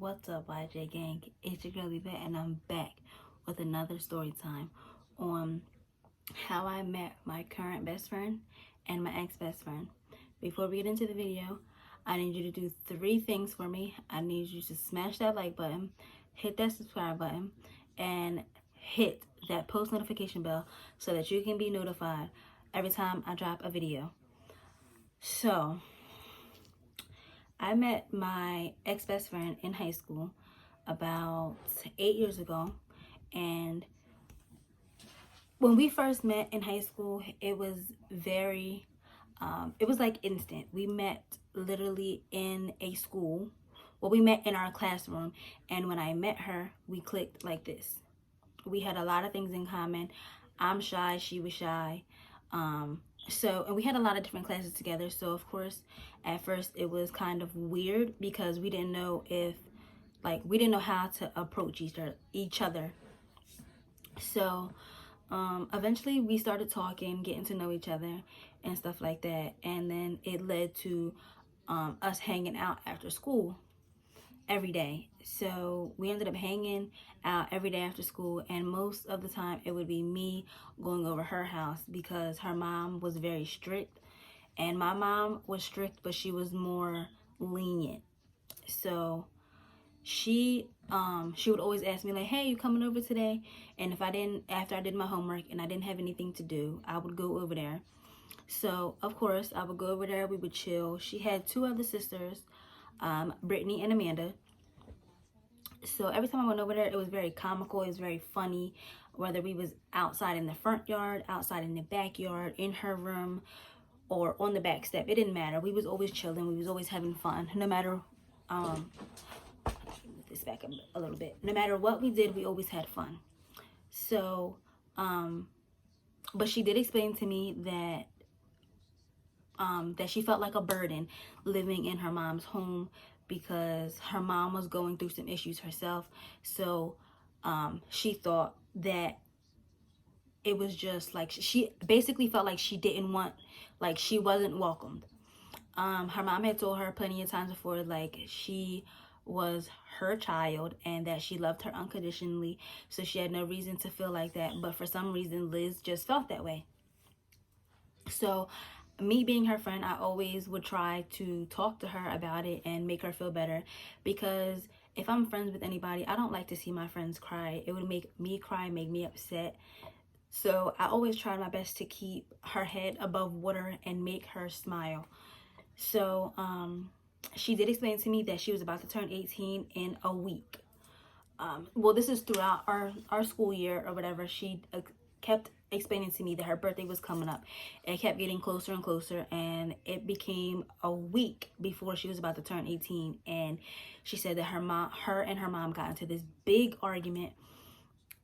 What's up, YJGang? It's your girl Yvette, and I'm back with another story time on how I met my current best friend and my ex-best friend. Before we get into the video, I need you to do 3 things for me. I need you to smash that like button, hit that subscribe button, and hit that post notification bell so that you can be notified every time I drop a video. So, I met my ex-best friend in high school about 8 years ago, and when we first met in high school, it was very it was like instant. We met literally in a school. Well, we met in our classroom, and when I met her, we clicked like this. We had a lot of things in common. I'm shy, she was shy. And we had a lot of different classes together. So of course, at first it was kind of weird because we didn't know we didn't know how to approach each other. So eventually we started talking, getting to know each other and stuff like that. And then it led to us hanging out after school every day. So we ended up hanging out every day after school, and most of the time it would be me going over her house because her mom was very strict, and my mom was strict, but she was more lenient. So she would always ask me like, hey, you coming over today? And if I didn't, after I did my homework and I didn't have anything to do, I would go over there. So of course I would go over there, we would chill. She had 2 other sisters, Brittany and Amanda. So every time I went over there, it was very comical, it was very funny, whether we was outside in the front yard, outside in the backyard, in her room, or on the back step. It didn't matter. We was always chilling, we was always having fun. No matter move this back a little bit. No matter what we did, we always had fun. So but she did explain to me that that she felt like a burden living in her mom's home because her mom was going through some issues herself. So she thought that it was just like she basically felt like she didn't want, like she wasn't welcomed. Her mom had told her plenty of times before, like she was her child and that she loved her unconditionally, so she had no reason to feel like that. But for some reason, Liz just felt that way. So me being her friend, I always would try to talk to her about it and make her feel better, because if I'm friends with anybody, I don't like to see my friends cry. It would make me cry, make me upset. So I always try my best to keep her head above water and make her smile. So she did explain to me that she was about to turn 18 in a week. Well, this is throughout our school year or whatever. She kept explaining to me that her birthday was coming up. It kept getting closer and closer, and it became a week before she was about to turn 18. And she said that her and her mom got into this big argument,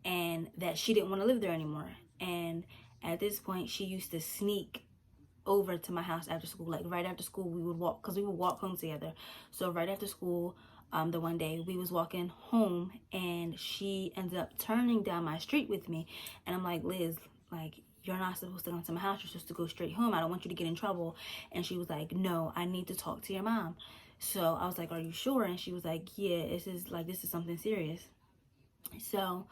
and that she didn't want to live there anymore. And at this point, she used to sneak over to my house after school. Like right after school, we would walk, because we would walk home together. So right after school, the one day we was walking home, and she ended up turning down my street with me. And I'm like, Liz, like, you're not supposed to come to my house, you're supposed to go straight home, I don't want you to get in trouble. And she was like, no, I need to talk to your mom. So I was like, are you sure? And she was like, yeah, this is something serious. So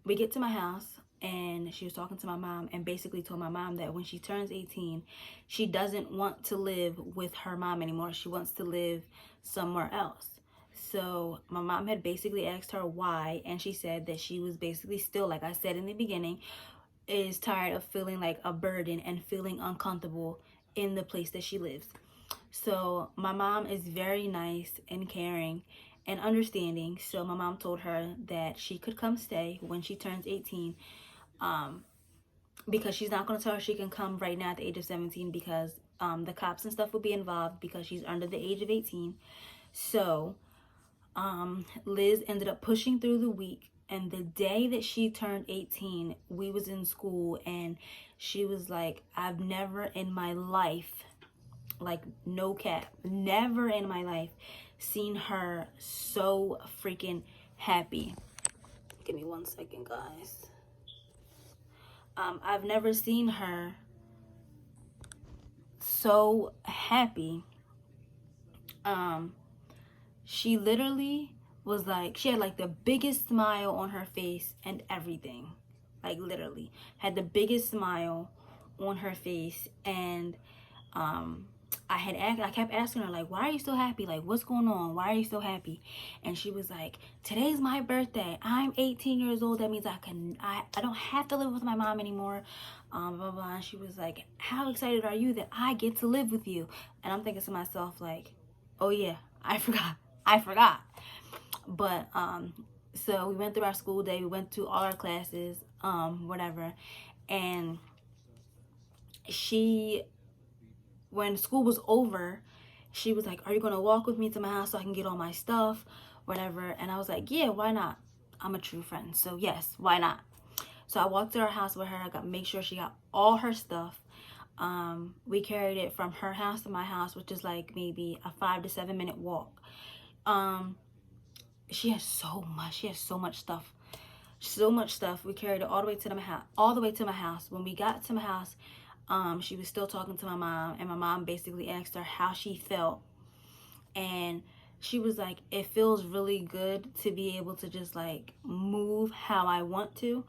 we get to my house, and she was talking to my mom and basically told my mom that when she turns 18, she doesn't want to live with her mom anymore. She wants to live somewhere else. So my mom had basically asked her why, and she said that she was basically still, like I said in the beginning, is tired of feeling like a burden and feeling uncomfortable in the place that she lives. So my mom is very nice and caring and understanding. So my mom told her that she could come stay when she turns 18, because she's not going to tell her she can come right now at the age of 17, because the cops and stuff will be involved because she's under the age of 18. So Liz ended up pushing through the week, and the day that she turned 18, we was in school, and she was like, I've never in my life, like no cap, never in my life seen her so freaking happy. Give me 1 second, guys. I've never seen her so happy. she literally was like, she had like the biggest smile on her face and everything. Like literally had the biggest smile on her face. And I kept asking her, like, why are you so happy? Like, what's going on? Why are you so happy? And she was like, today's my birthday. I'm 18 years old. That means I don't have to live with my mom anymore. Blah, blah, blah. And she was like, how excited are you that I get to live with you? And I'm thinking to myself, like, oh yeah, I forgot. But so we went through our school day. We went to all our classes, whatever. And when school was over, she was like, are you gonna walk with me to my house so I can get all my stuff, whatever? And I was like, yeah, why not? I'm a true friend, so yes, why not? So I walked to her house with her. I got make sure she got all her stuff. We carried it from her house to my house, which is like maybe a 5 to 7 minute walk. She has so much stuff. We carried it all the way to my house. When we got to my house, she was still talking to my mom, and my mom basically asked her how she felt. And she was like, it feels really good to be able to just like move how I want to,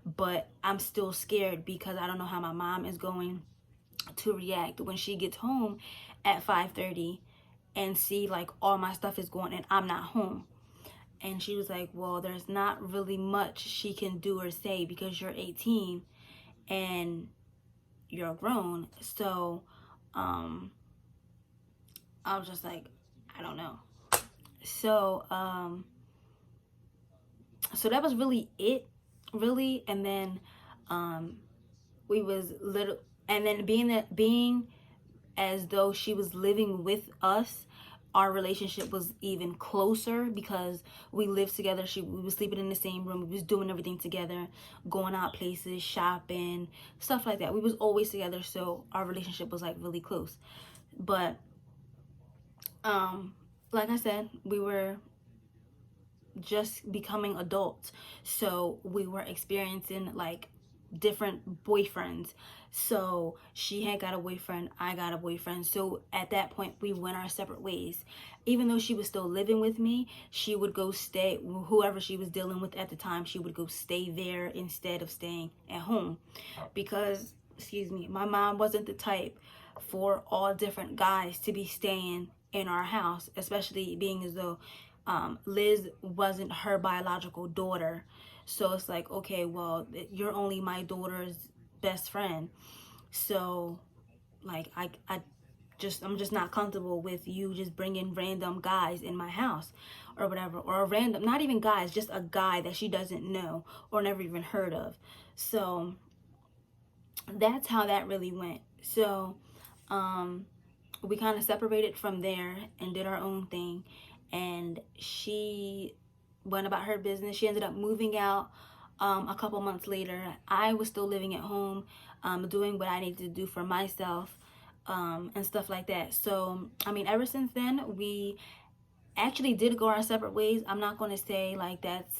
but I'm still scared because I don't know how my mom is going to react when she gets home at 5:30 and see like all my stuff is gone and I'm not home. And she was like, well, there's not really much she can do or say because you're 18 and you're grown. So I was just like, I don't know. So so that was really it, really. And then we was little, and then being as though she was living with us, our relationship was even closer because we lived together. We was sleeping in the same room. We was doing everything together, going out places, shopping, stuff like that. We was always together, so our relationship was like really close. But like I said, we were just becoming adults, so we were experiencing like different boyfriends. So she had got a boyfriend, I got a boyfriend. So at that point we went our separate ways. Even though she was still living with me, she would go stay, whoever she was dealing with at the time, she would go stay there instead of staying at home. Because, excuse me, my mom wasn't the type for all different guys to be staying in our house, especially being as though Liz wasn't her biological daughter. So it's like, okay, well, you're only my daughter's best friend. So like I'm just not comfortable with you just bringing random guys in my house or whatever, or a random, not even guys, just a guy that she doesn't know or never even heard of. So that's how that really went. So we kind of separated from there and did our own thing. And she went about her business. She ended up moving out a couple months later. I was still living at home, doing what I needed to do for myself, and stuff like that. So, I mean, ever since then, we actually did go our separate ways. I'm not going to say like that's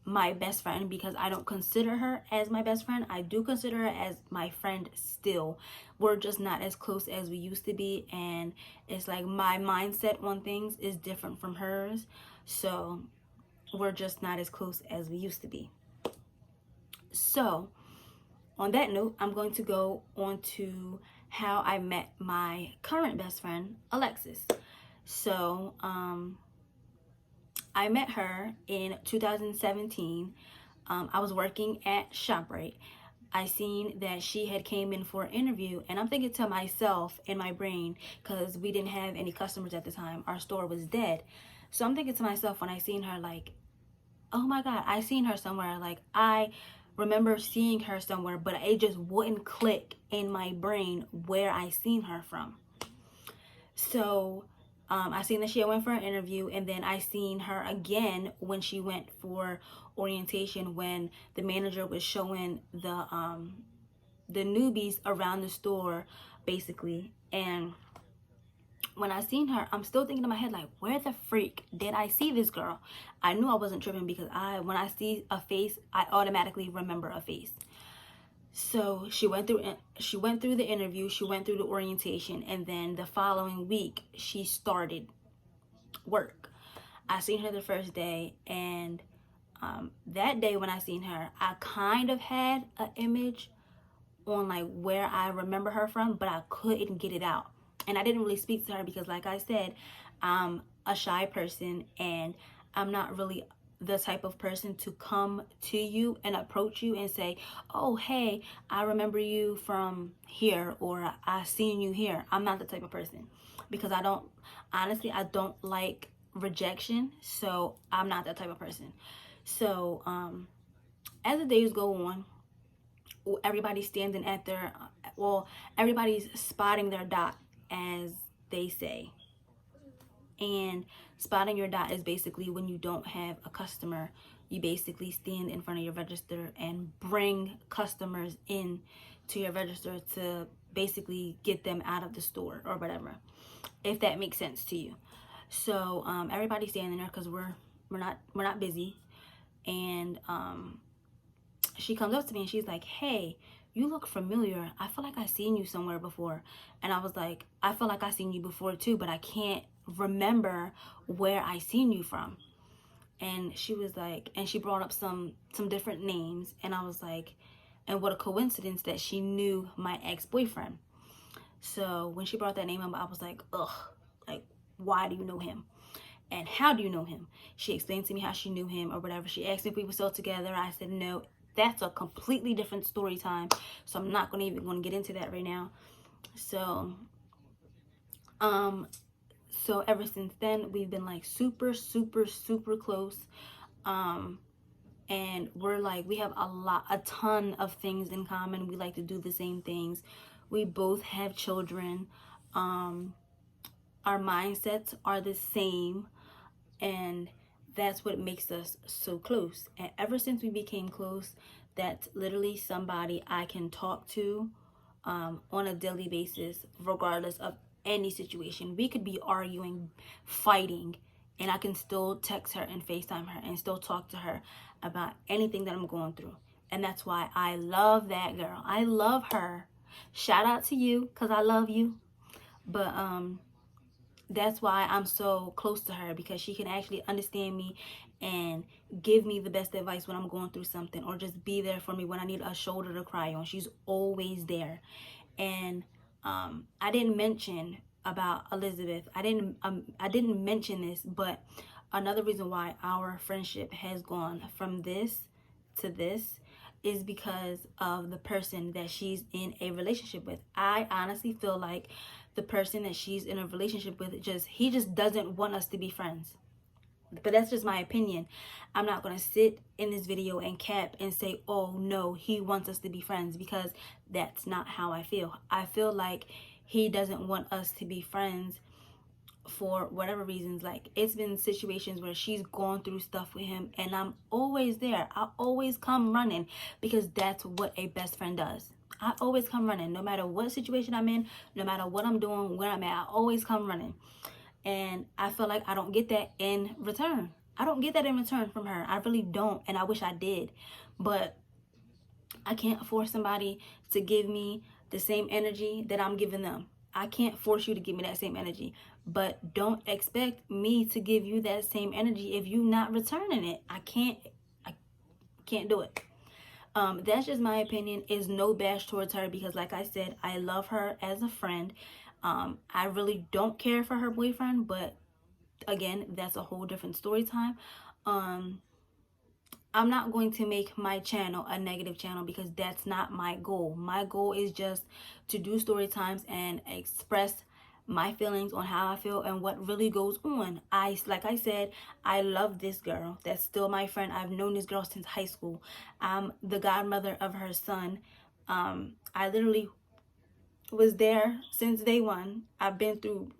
my best friend because I don't consider her as my best friend. I do consider her as my friend still. We're just not as close as we used to be, and it's like my mindset on things is different from hers, so we're just not as close as we used to be. So on that note, I'm going to go on to how I met my current best friend, Alexis. So I met her in 2017. I was working at ShopRite. I seen that she had came in for an interview, and I'm thinking to myself in my brain, because we didn't have any customers at the time, our store was dead. So I'm thinking to myself when I seen her, like, oh my God, I seen her somewhere. Like, I remember seeing her somewhere, but it just wouldn't click in my brain where I seen her from. So I seen that she went for an interview, and then I seen her again when she went for orientation, when the manager was showing the newbies around the store, basically. And when I seen her, I'm still thinking in my head, like, where the freak did I see this girl? I knew I wasn't tripping because when I see a face, I automatically remember a face. So she went through the interview, she went through the orientation, and then the following week she started work. I seen her the first day, and that day when I seen her, I kind of had an image on like where I remember her from, but I couldn't get it out. And I didn't really speak to her because, like I said, I'm a shy person, and I'm not really the type of person to come to you and approach you and say, oh, hey, I remember you from here, or I seen you here. I'm not the type of person, because I don't, honestly, I don't like rejection. So I'm not that type of person. So as the days go on, everybody's standing at their, well, everybody's spotting their dot, as they say. And spotting your dot is basically when you don't have a customer, you basically stand in front of your register and bring customers in to your register to basically get them out of the store or whatever, if that makes sense to you. So everybody's standing there because we're not busy. And she comes up to me and she's like, hey, you look familiar. I feel like I seen you somewhere before. And I was like, I feel like I seen you before too, but I can't remember where I seen you from. And she was like, and she brought up some different names, and I was like, and what a coincidence that she knew my ex-boyfriend. So when she brought that name up, I was like, ugh, like, why do you know him? And how do you know him? She explained to me how she knew him or whatever. She asked me if we were still together. I said no. That's a completely different story time, so I'm not even going to get into that right now. So so ever since then, we've been like super close. And we're like, we have a ton of things in common. We like to do the same things. We both have children. Our mindsets are the same, and that's what makes us so close. And ever since we became close, that's literally somebody I can talk to on a daily basis, regardless of any situation. We could be arguing, fighting, and I can still text her and FaceTime her and still talk to her about anything that I'm going through. And that's why I love that girl. I love her. Shout out to you, because I love you. But that's why I'm so close to her, because she can actually understand me and give me the best advice when I'm going through something, or just be there for me when I need a shoulder to cry on. She's always there. And I didn't mention about Elizabeth. I didn't mention this, but another reason why our friendship has gone from this to this is because of the person that she's in a relationship with. I honestly feel like the person that she's in a relationship with, he just doesn't want us to be friends. But that's just my opinion. I'm not going to sit in this video and cap and say, oh no, he wants us to be friends, because that's not how I feel. I feel like he doesn't want us to be friends for whatever reasons. Like, it's been situations where she's gone through stuff with him, and I'm always there. I always come running, because that's what a best friend does. I always come running, no matter what situation I'm in, no matter what I'm doing, where I'm at, I always come running. And I feel like I don't get that in return. I don't get that in return from her. I really don't, and I wish I did. But I can't force somebody to give me the same energy that I'm giving them. I can't force you to give me that same energy. But don't expect me to give you that same energy if you're not returning it. I can't do it. That's just my opinion. Is no bash towards her, because like I said, I love her as a friend. I really don't care for her boyfriend, but again, that's a whole different story time. I'm not going to make my channel a negative channel, because that's not my goal. My goal is just to do story times and express my feelings on how I feel and what really goes on. Like I said, I love this girl. That's still my friend. I've known this girl since high school. I'm the godmother of her son. I literally was there since day one. I've been through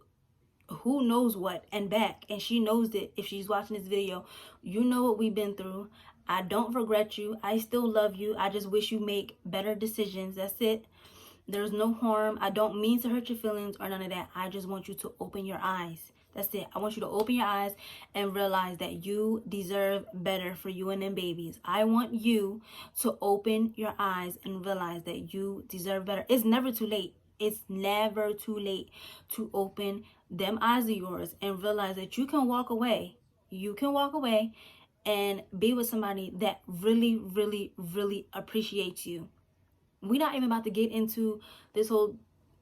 who knows what and back, and she knows it. If she's watching this video, you know what we've been through. I don't regret you. I still love you. I just wish you make better decisions. That's it. There's no harm. I don't mean to hurt your feelings or none of that. I just want you to open your eyes. That's it. I want you to open your eyes and realize that you deserve better for you and them babies. I want you to open your eyes and realize that you deserve better. It's never too late. It's never too late to open them eyes of yours and realize that you can walk away. you can walk away and be with somebody that really, really, really appreciates you. We're not even about to get into this whole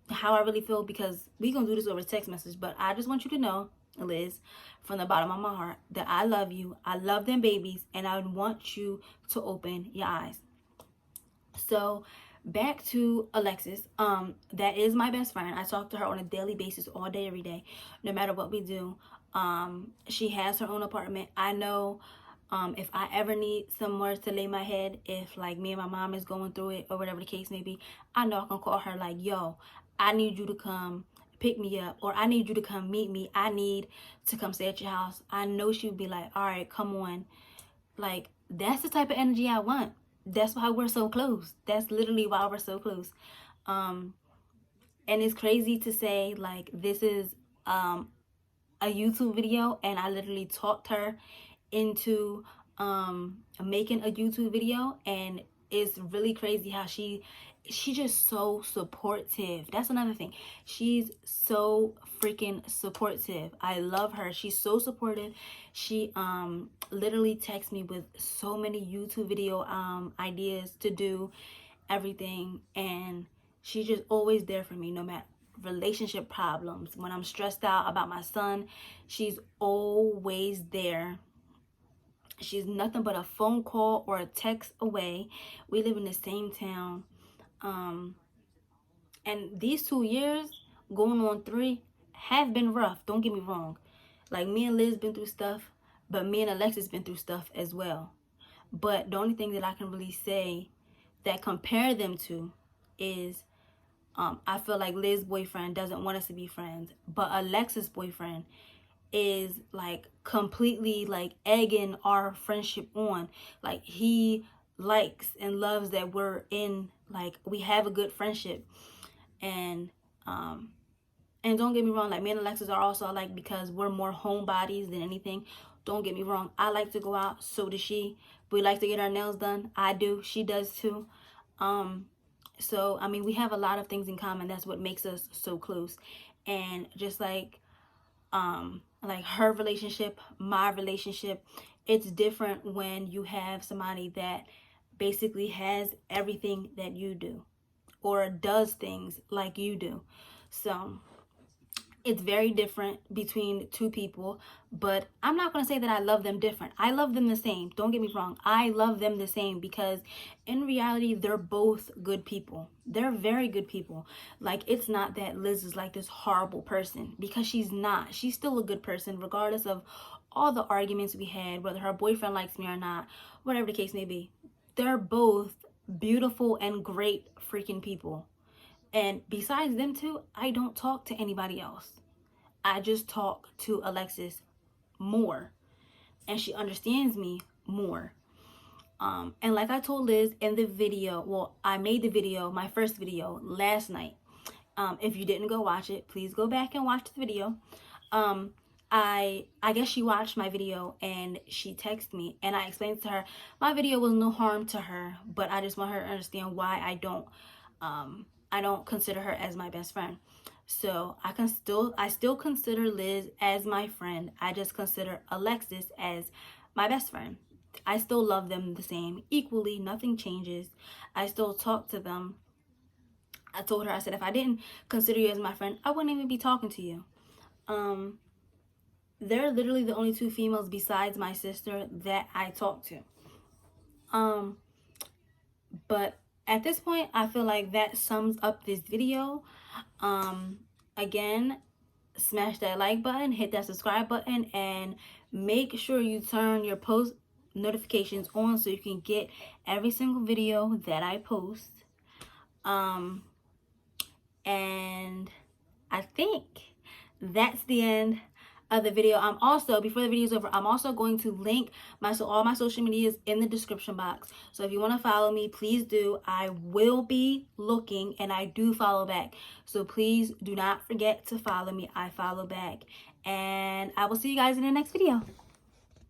how I really feel, because we gonna do this over text message. But I just want you to know, Liz, from the bottom of my heart, that I love you. I love them babies, and I want you to open your eyes. So back to Alexis. That is my best friend. I talk to her on a daily basis, all day, every day, no matter what we do. She has her own apartment. I know if I ever need somewhere to lay my head, if like me and my mom is going through it or whatever the case may be, I know I can call her like, yo, I need you to come pick me up, or I need you to come meet me. I need to come stay at your house. I know she would be like, all right, come on. Like, that's the type of energy I want. That's why we're so close. That's literally why we're so close. And it's crazy to say, like, this is a YouTube video, and I literally talked her into making a YouTube video. And it's really crazy how she's just so supportive. That's another thing. She's so freaking supportive. I love her. She's so supportive. She literally texts me with so many YouTube video ideas to do, everything, and she's just always there for me, no matter relationship problems. When I'm stressed out about my son, she's always there. She's nothing but a phone call or a text away. We live in the same town. And these 2 years, going on 3, have been rough. Don't get me wrong. Like, me and Liz been through stuff, but me and Alexis been through stuff as well. But the only thing that I can really say that compare them to is I feel like Liz's boyfriend doesn't want us to be friends, but Alexis' boyfriend is like completely like egging our friendship on. Like, he likes and loves that we're in, like, we have a good friendship. And don't get me wrong, like, me and Alexis are also alike because we're more homebodies than anything. Don't get me wrong, I like to go out, so does she. We like to get our nails done. I do, she does too. So I mean, we have a lot of things in common. That's what makes us so close. And just like her relationship, my relationship, it's different when you have somebody that basically has everything that you do, or does things like you do. So it's very different between two people, but I'm not going to say that I love them different. I love them the same. Don't get me wrong. I love them the same, because in reality, they're both good people. They're very good people. Like, it's not that Liz is like this horrible person, because she's not. She's still a good person, regardless of all the arguments we had, whether her boyfriend likes me or not, whatever the case may be. They're both beautiful and great freaking people. And besides them two, I don't talk to anybody else. I just talk to Alexis more, and she understands me more. And like I told Liz in the video, well, I made the video, my first video, last night. If you didn't go watch it, please go back and watch the video. I guess she watched my video and she texted me, and I explained to her my video was no harm to her, but I just want her to understand why I don't consider her as my best friend. So I still consider Liz as my friend. I just consider Alexis as my best friend. I still love them the same, equally. Nothing changes. I still talk to them. I told her, I said, if I didn't consider you as my friend, I wouldn't even be talking to you. They're literally the only two females besides my sister that I talk to. But at this point, I feel like that sums up this video. Again, smash that like button, hit that subscribe button, and make sure you turn your post notifications on so you can get every single video that I post. And I think that's the end of the video. I'm also, before the video is over, I'm also going to link all my social medias in the description box. So if you want to follow me, please do. I will be looking, and I do follow back. So please do not forget to follow me. I follow back. And I will see you guys in the next video.